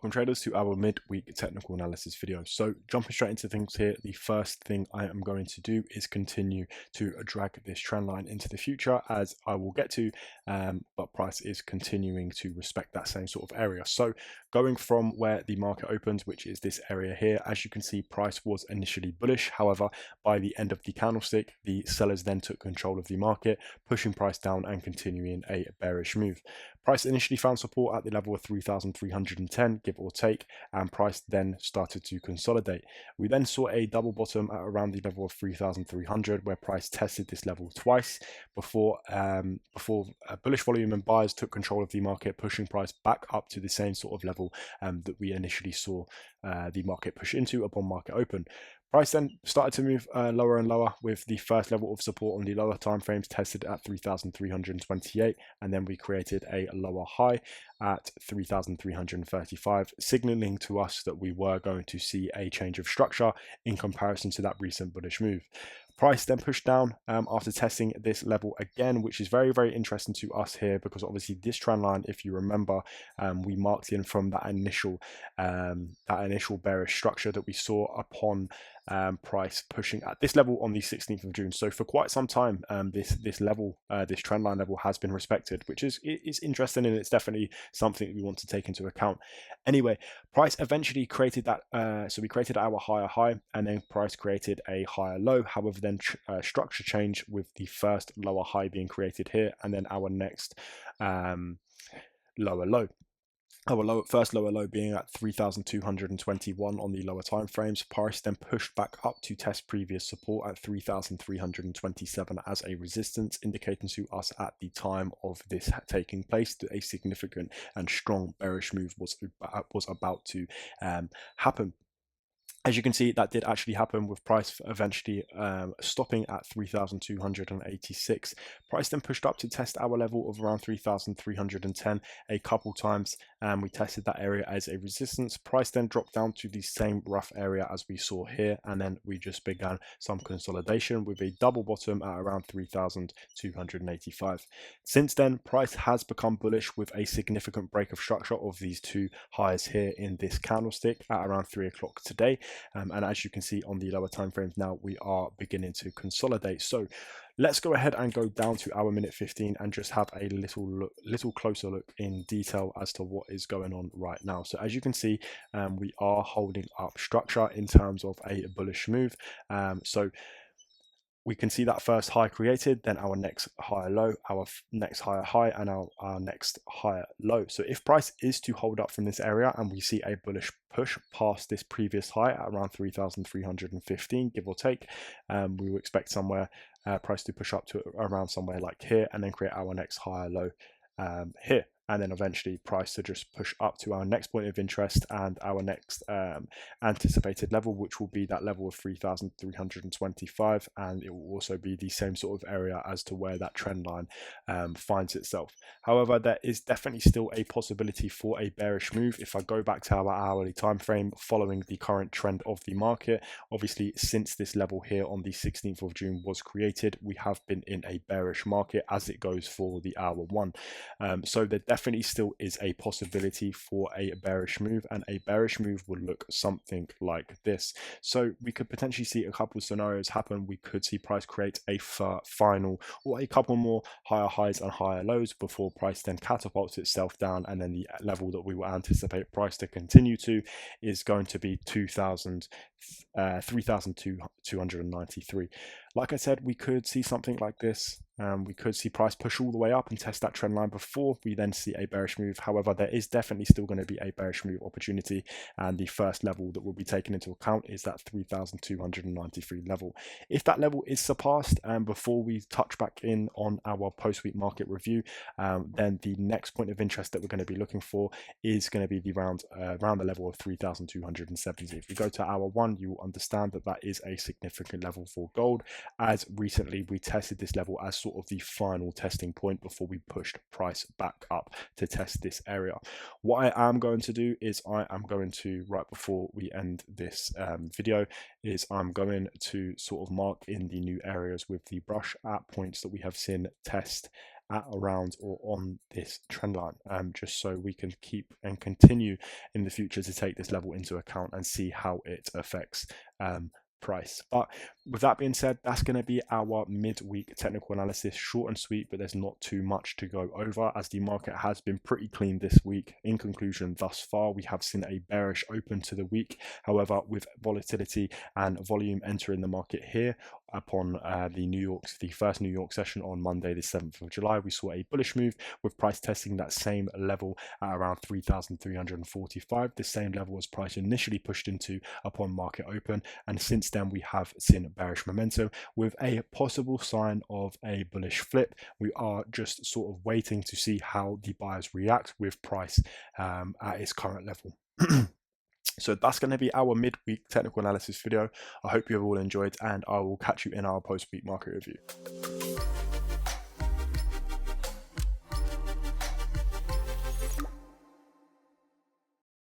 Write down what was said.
Welcome traders to our midweek technical analysis video. So jumping straight into things here, the first thing I am going to do is continue to drag this trend line into the future, as I will get to, but price is continuing to respect that same sort of area. So going from where the market opened, which is this area here, as you can see, price was initially bullish. However, by the end of the candlestick, the sellers then took control of the market, pushing price down and continuing a bearish move. Price initially found support at the level of 3,310, give or take, and price then started to consolidate. We then saw a double bottom at around the level of 3,300, where price tested this level twice before bullish volume and buyers took control of the market, pushing price back up to the same sort of level that we initially saw the market push into upon market open. Price then started to move lower and lower, with the first level of support on the lower time frames tested at 3,328, and then we created a lower high at 3,335, signaling to us that we were going to see a change of structure in comparison to that recent bullish move. Price then pushed down after testing this level again, which is very, very interesting to us here, because obviously this trend line, if you remember, we marked in from that initial bearish structure that we saw upon price pushing at this level on the 16th of June. So for quite some time, this trend line level has been respected, which is interesting, and it's definitely something that we want to take into account. Anyway, price eventually created that, so we created our higher high, and then price created a higher low. However, then structure change, with the first lower high being created here, and then our next lower low. Our first lower low being at 3,221 on the lower time frames. Price then pushed back up to test previous support at 3,327 as a resistance, indicating to us at the time of this taking place that a significant and strong bearish move was about to happen. As you can see, that did actually happen, with price eventually stopping at 3,286. Price then pushed up to test our level of around 3,310 a couple times, and we tested that area as a resistance. Price then dropped down to the same rough area as we saw here, and then we just began some consolidation with a double bottom at around 3,285. Since then, price has become bullish, with a significant break of structure of these two highs here in this candlestick at around 3 o'clock today. And as you can see on the lower time frames now, we are beginning to consolidate. So let's go ahead and go down to our minute 15 and just have a little closer look in detail as to what is going on right now. So as you can see, we are holding up structure in terms of a bullish move. So we can see that first high created, then our next higher low, our next higher high, and our next higher low. So if price is to hold up from this area and we see a bullish push past this previous high at around 3,315, give or take, we will expect somewhere price to push up to around somewhere like here, and then create our next higher low here, and then eventually price to just push up to our next point of interest and our next anticipated level, which will be that level of 3,325, and it will also be the same sort of area as to where that trend line finds itself. However, there is definitely still a possibility for a bearish move. If I go back to our hourly time frame following the current trend of the market, obviously since this level here on the 16th of June was created, we have been in a bearish market as it goes for the hour one. So there definitely still is a possibility for a bearish move, and a bearish move would look something like this. So we could potentially see a couple of scenarios happen. We could see price create a final or a couple more higher highs and higher lows before price then catapults itself down, and then the level that we will anticipate price to continue to is going to be 3,293. Like I said, we could see something like this. We could see price push all the way up and test that trend line before we then see a bearish move. However, there is definitely still going to be a bearish move opportunity, and the first level that will be taken into account is that 3,293 level. If that level is surpassed before we touch back in on our post-week market review, then the next point of interest that we're going to be looking for is going to be around the level of 3,270. If we go to hour one, you will understand that that is a significant level for gold, as recently we tested this level as sort of the final testing point before we pushed price back up to test this area. What I am going to do is I am going to, right before we end this video, is I'm going to sort of mark in the new areas with the brush at points that we have seen test at around or on this trend line, just so we can keep and continue in the future to take this level into account and see how it affects price. But with that being said, that's going to be our midweek technical analysis. Short and sweet, but there's not too much to go over as the market has been pretty clean this week. In conclusion, thus far we have seen a bearish open to the week. However, with volatility and volume entering the market here upon the first New York session on Monday the 7th of July, we saw a bullish move with price testing that same level at around 3,345. The same level as price initially pushed into upon market open, and since then we have seen bearish momentum with a possible sign of a bullish flip. We are just sort of waiting to see how the buyers react with price at its current level. So that's going to be our midweek technical analysis video. I hope you have all enjoyed, and I will catch you in our post-week market review.